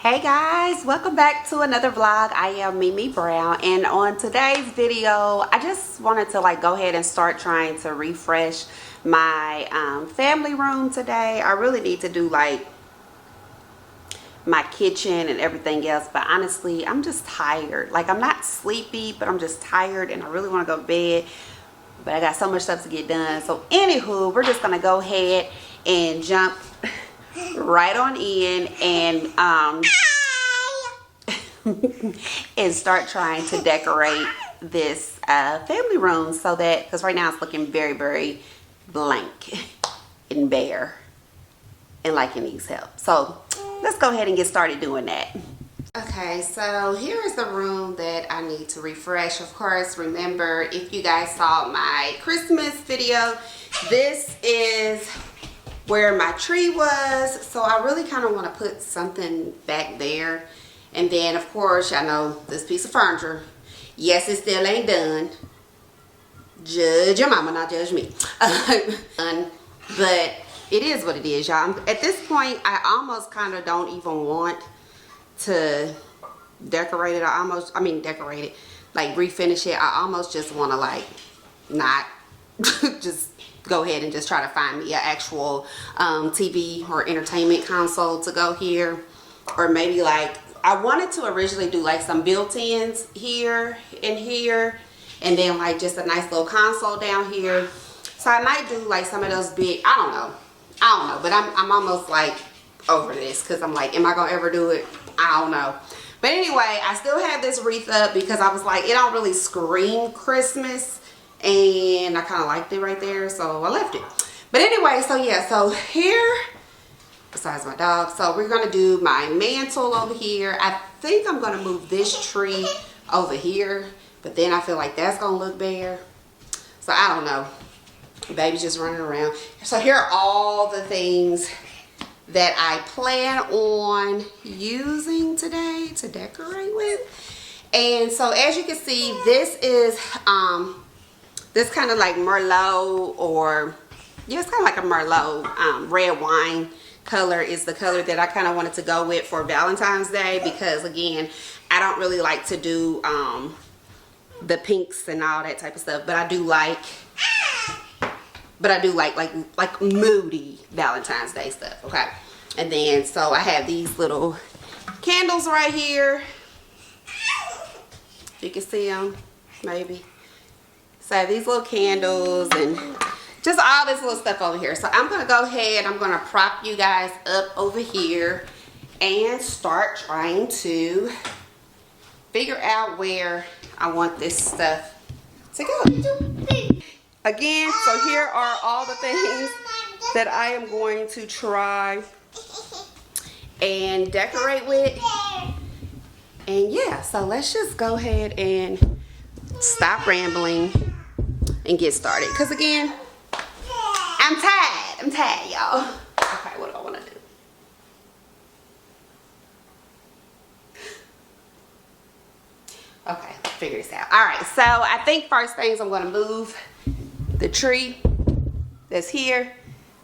Hey guys, welcome back to another vlog. I am Mimi Brown, and on today's video I just wanted to go ahead and start trying to refresh my family room today. I really need to do my kitchen and everything else, but honestly I'm just tired. I'm not sleepy, but I'm just tired and I really want to go to bed, but I got so much stuff to get done. So anywho, we're just gonna go ahead and jump right on in and and start trying to decorate this family room, so that, because right now it's looking very, very blank and bare and it needs help. So let's go ahead and get started doing that. Okay, so here is the room that I need to refresh. Of course, remember, if you guys saw my Christmas video, this is where my tree was. So I really kind of want to put something back there. And then, of course, y'all know this piece of furniture. Yes, it still ain't done. Judge your mama, not judge me. But it is what it is, y'all. At this point, I almost kind of don't even want to decorate it. Decorate it, refinish it. I almost just want to not just go ahead and just try to find me an actual TV or entertainment console to go here, or maybe I wanted to originally do some built-ins here and here, and then just a nice little console down here. So I might do some of those big, I don't know, but I'm almost over this, because I'm am I gonna ever do it? I don't know. But anyway, I still have this wreath up because I was it don't really scream Christmas, and I kind of liked it right there, so I left it. But anyway, so yeah, so here, besides my dog, so we're gonna do my mantle over here. I think I'm gonna move this tree over here, but then I feel that's gonna look bare, so I don't know. Baby's just running around. So here are all the things that I plan on using today to decorate with. And so as you can see, this is this kind of Merlot, or yeah, it's kind of like a Merlot red wine color is the color that I kind of wanted to go with for Valentine's Day, because again, I don't really like to do the pinks and all that type of stuff, but I do like moody Valentine's Day stuff. Okay, and then so I have these little candles right here, if you can see them maybe. So I have these little candles and just all this little stuff over here. So I'm gonna go ahead, I'm gonna prop you guys up over here and start trying to figure out where I want this stuff to go. Again, so here are all the things that I am going to try and decorate with. And yeah, so let's just go ahead and stop rambling and get started. Because again, I'm tired, y'all. Okay, what do I want to do? Okay, figure this out. All right, so I think first things, I'm going to move the tree that's here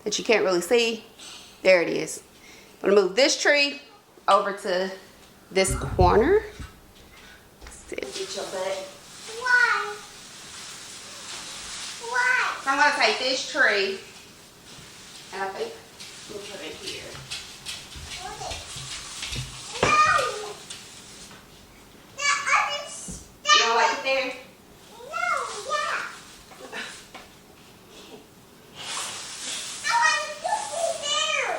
that you can't really see. There it is. I'm going to move this tree over to this corner. Sit. Get your butt. Why? Why? So I'm going to take this tree, and I think we'll put it here. No. You don't like it there? No, yeah. I want it to be there.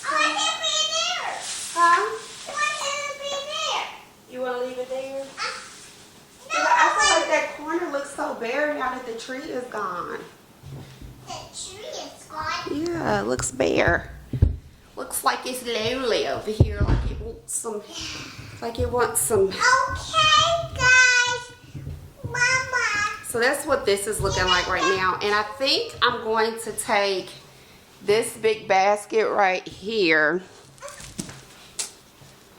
I want it to be there. Huh? I want it to be there. You want to leave it there? No, I feel like that corner looks so bare now that the tree is gone. The tree is gone? Yeah, it looks bare. Looks like it's lonely over here, like it wants some, Okay, guys. Mama. So that's what this is looking like right now. And I think I'm going to take this big basket right here,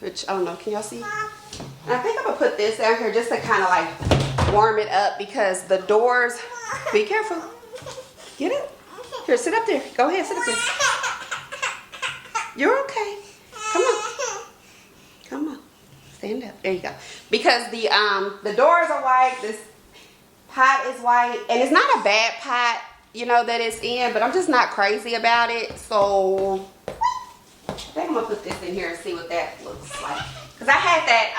which, I don't know, can y'all see? And I think I'm gonna put this down here just to kind of warm it up, because the doors, be careful. Get it? Here, sit up there. Go ahead, sit up there. You're okay. Come on. stand up. There you go. Because the doors are white, this pot is white, and it's not a bad pot, you know, that it's in, but I'm just not crazy about it. So I think I'm gonna put this in here and see what that looks like. Cause I had that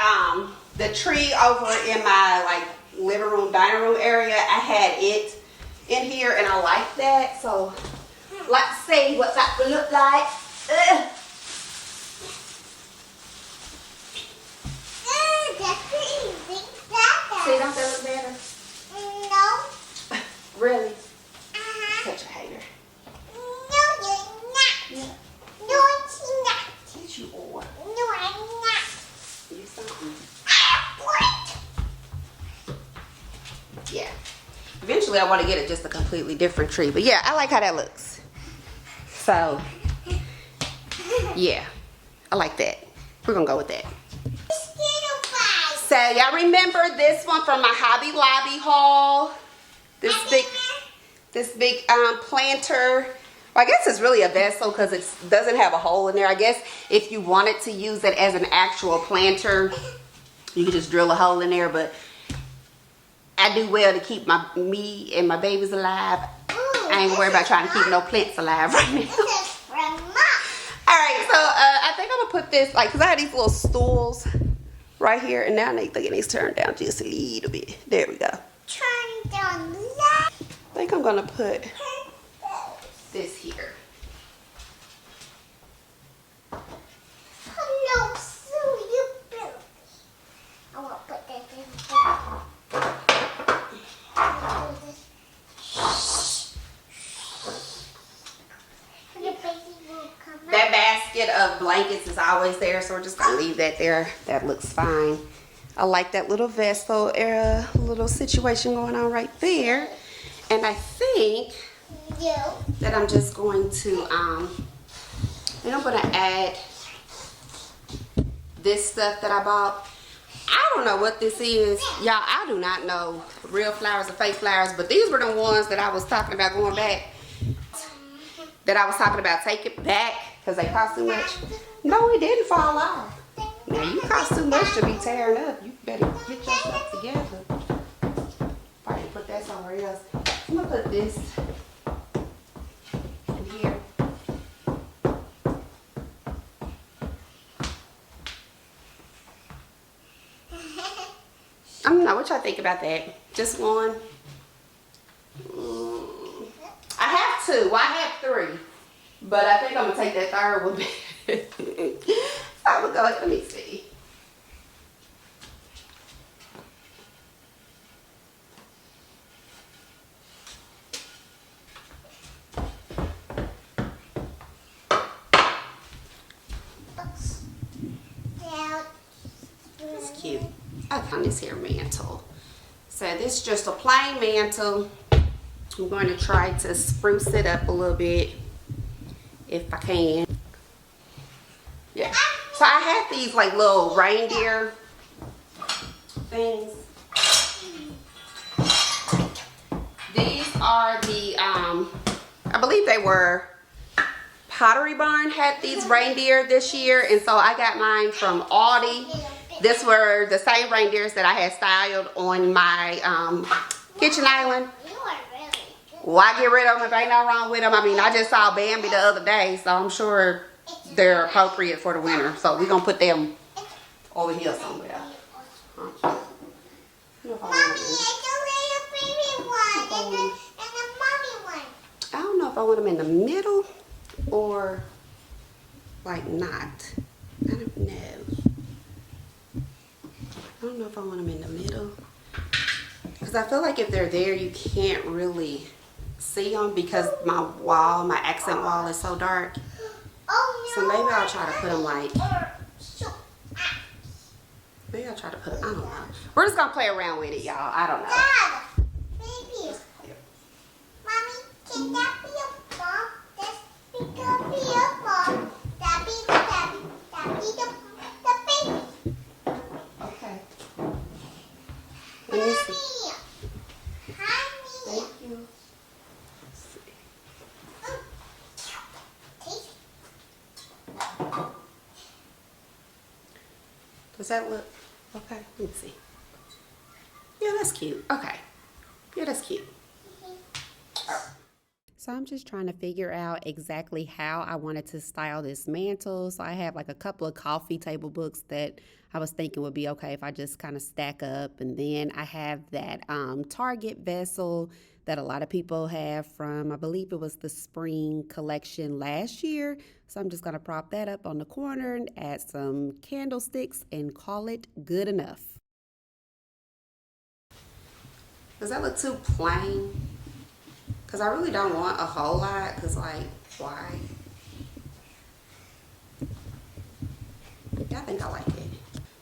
the tree over in my like living room, dining room area. I had it in here and I like that. So let's see what that will look like. Ugh. See, don't that look better? No. Really? Uh-huh. Such a hater. No, you're not. Yeah. No, it's not. Yes, you are. No, I'm not. You something. What? Yeah. Eventually, I want to get it just a completely different tree. But yeah, I like how that looks. So, yeah. I like that. We're going to go with that. So, y'all remember this one from my Hobby Lobby haul? This big planter. Well, I guess it's really a vessel because it doesn't have a hole in there. I guess if you wanted to use it as an actual planter, you could just drill a hole in there. But I do well to keep me and my babies alive. I ain't worried about trying to keep no plants alive right now. Alright, so I think I'm going to put this, like, because I have these little stools right here. And now they think it needs to turn down just a little bit. There we go. Turn down. I think I'm going to put this here. Hello, so you built. I want to put that in. That basket of blankets is always there, so we're just going to leave that there. That looks fine. I like that little vessel little situation going on right there. And I think that I'm just going to, then I'm going to add this stuff that I bought. I don't know what this is. Y'all, I do not know real flowers or fake flowers, but these were the ones that I was talking about going back. That I was talking about taking back because they cost too much. No, it didn't fall off. Now, you cost too much to be tearing up. You better get yourself together. Probably put that somewhere else. I'm going to put this in here. I don't know what y'all think about that. Just one. I have two. Well, I have three. But I think I'm going to take that third one. I'm going to go, let me see. That's cute. I found this here mantle. So this is just a plain mantle. I'm going to try to spruce it up a little bit if I can. Yeah. So I had these like little reindeer things. These are the, I believe they were Pottery Barn had these reindeer this year. And so I got mine from Aldi. These were the same reindeers that I had styled on my kitchen island. Why get rid of them if ain't no wrong with them? I mean, I just saw Bambi the other day, so I'm sure they're appropriate for the winter. So we're going to put them over here somewhere. Mommy, it's a little baby one and a mommy one. I don't know if I want them in the middle or like not. I don't know. I don't know if I want them in the middle. Because I feel like if they're there, you can't really see them because my accent wall is so dark. So maybe I'll try to put them like, maybe I'll try to put, I don't know. We're just going to play around with it, y'all. I don't know. Dad, baby. Mommy, can that be a bomb? This could be a bomb. That be the baby. Okay. Let me see. Honey. Thank you. Does that look okay? Let me see. Yeah, that's cute. Okay. Yeah, that's cute. So I'm just trying to figure out exactly how I wanted to style this mantle. So I have like a couple of coffee table books that I was thinking would be okay if I just kind of stack up. And then I have that Target vessel that a lot of people have from, I believe it was the spring collection last year. So I'm just going to prop that up on the corner and add some candlesticks and call it good enough. Does that look too plain? Because I really don't want a whole lot, because like, why? Yeah, I think I like it.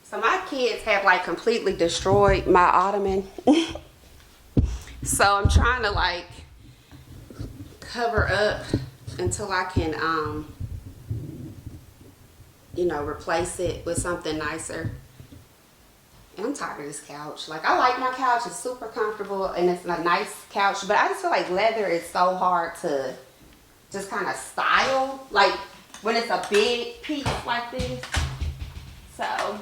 So my kids have like completely destroyed my ottoman. So I'm trying to like cover up until I can, you know, replace it with something nicer. And I'm tired of this couch. Like, I like my couch. It's super comfortable and it's a nice couch. But I just feel like leather is so hard to just kind of style. Like, when it's a big piece like this. So. I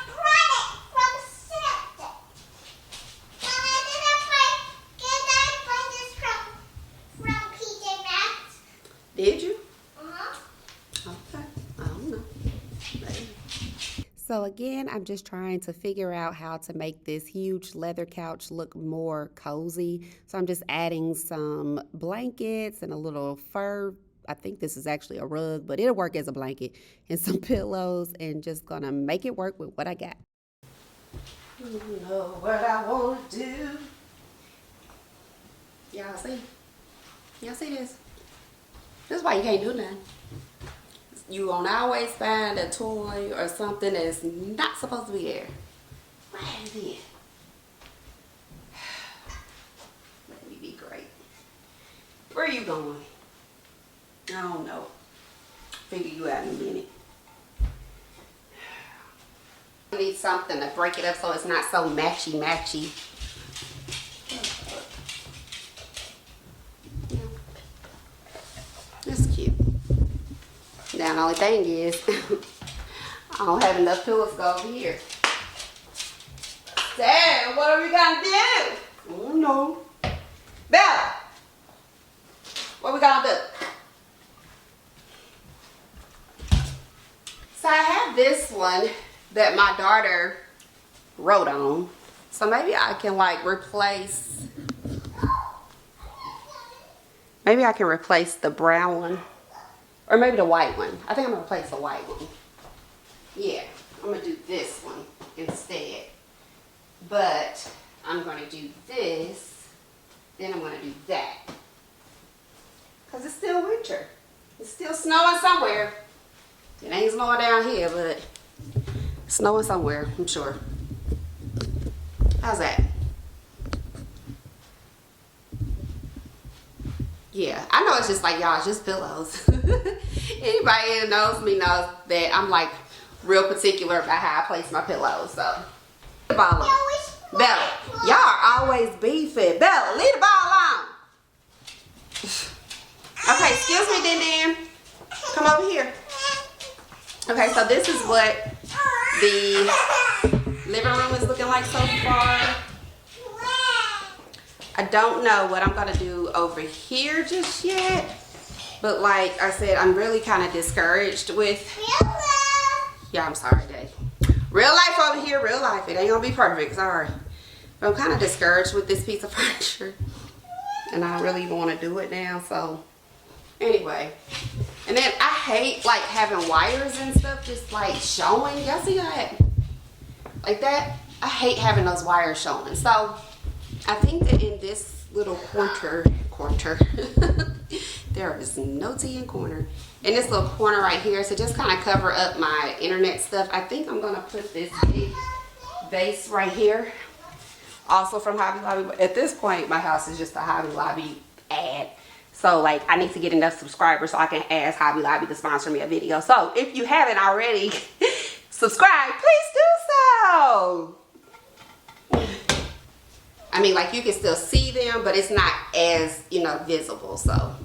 brought it from Santa. Did I find this from PJ Maxx? Did you? Uh-huh. Okay. I don't know. So again, I'm just trying to figure out how to make this huge leather couch look more cozy. So I'm just adding some blankets and a little fur. I think this is actually a rug, but it'll work as a blanket, and some pillows, and just gonna make it work with what I got. You know what I want to do. Y'all see? Y'all see this? This is why you can't do nothing. You won't always find a toy or something that's not supposed to be there. Why is it? Let me be great. Where are you going? I don't know. Figure you out in a minute. I need something to break it up so it's not so matchy. That's cute. Now the only thing is, I don't have enough pillows to go over here. Sarah, what are we gonna do? Oh no. Bella, what we gonna do? So I have this one that my daughter wrote on. So maybe I can like replace, the brown one. Or maybe the white one. I think I'm gonna replace the white one. Yeah, I'm gonna do this one instead. But I'm gonna do this, then I'm gonna do that. Cause it's still winter. It's still snowing somewhere. It ain't snowing down here, but it's snowing somewhere, I'm sure. How's that? Yeah, I know it's just like, y'all, it's just pillows. Anybody who knows me knows that I'm like real particular about how I place my pillows. So, Bella, y'all are always beefing. Bella, leave the ball alone. Okay, excuse me, Din. Come over here. Okay, so this is what the living room is looking like so far. I don't know what I'm gonna do over here just yet, but like I said, I'm really kind of discouraged with. Yeah, I'm sorry, Dave. Real life over here, real life. It ain't gonna be perfect, sorry. But I'm kind of discouraged with this piece of furniture, and I don't really even want to do it now. So anyway, and then I hate like having wires and stuff just like showing. Y'all see that? Like that? I hate having those wires showing. So I think that in this little corner, there is no tea in corner. In this little corner right here, to just kind of cover up my internet stuff, I think I'm gonna put this big vase right here. Also from Hobby Lobby. At this point, my house is just a Hobby Lobby ad. So like, I need to get enough subscribers so I can ask Hobby Lobby to sponsor me a video. So if you haven't already subscribed, please do so. I mean, like, you can still see them, but it's not as, you know, visible. So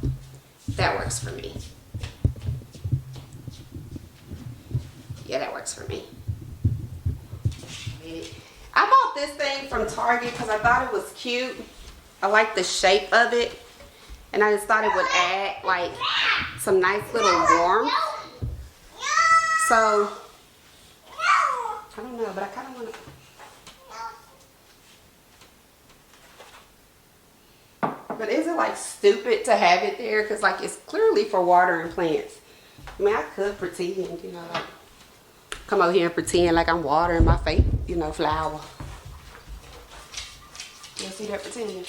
that works for me. Yeah, that works for me. I bought this thing from Target because I thought it was cute. I like the shape of it. And I just thought it would add like some nice little warmth. So, I don't know, but I kind of want to. But is it like stupid to have it there? Because like it's clearly for watering plants. I mean, I could pretend, you know, like come over here and pretend like I'm watering my fake, you know, flower. You see that pretending?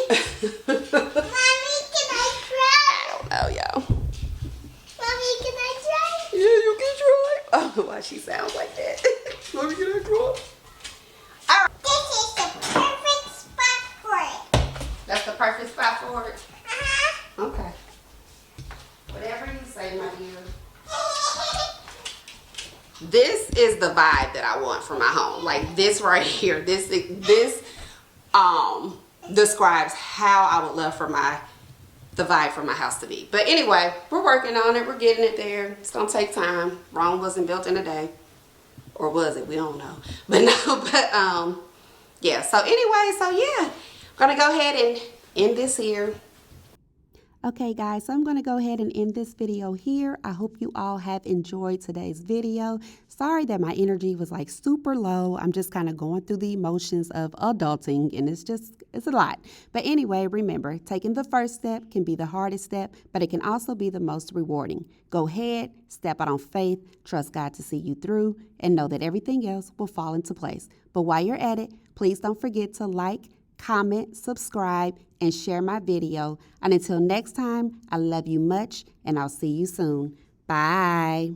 Mommy, can I try? I don't know, y'all. Mommy, can I try? Yeah, you can try. Oh, why she sounds like that. Mommy, can I try? All right. This is the perfect spot for it. That's the perfect spot for it? Uh-huh. Okay. Whatever you say, my dear. This is the vibe that I want for my home. Like this right here. This describes how I would love for the vibe for my house to be. But anyway, we're working on it. We're getting it there. It's gonna take time. Rome wasn't built in a day. Or was it? We don't know. But no, but yeah. So anyway, so yeah. I'm gonna go ahead and end this here. Okay guys, so I'm going to go ahead and end this video here. I hope you all have enjoyed today's video. Sorry that my energy was like super low. I'm just kind of going through the emotions of adulting and it's a lot. But anyway, remember, taking the first step can be the hardest step, but it can also be the most rewarding. Go ahead, step out on faith, trust God to see you through, and know that everything else will fall into place. But while you're at it, please don't forget to like, comment, subscribe, and share my video. And until next time, I love you much, and I'll see you soon. Bye.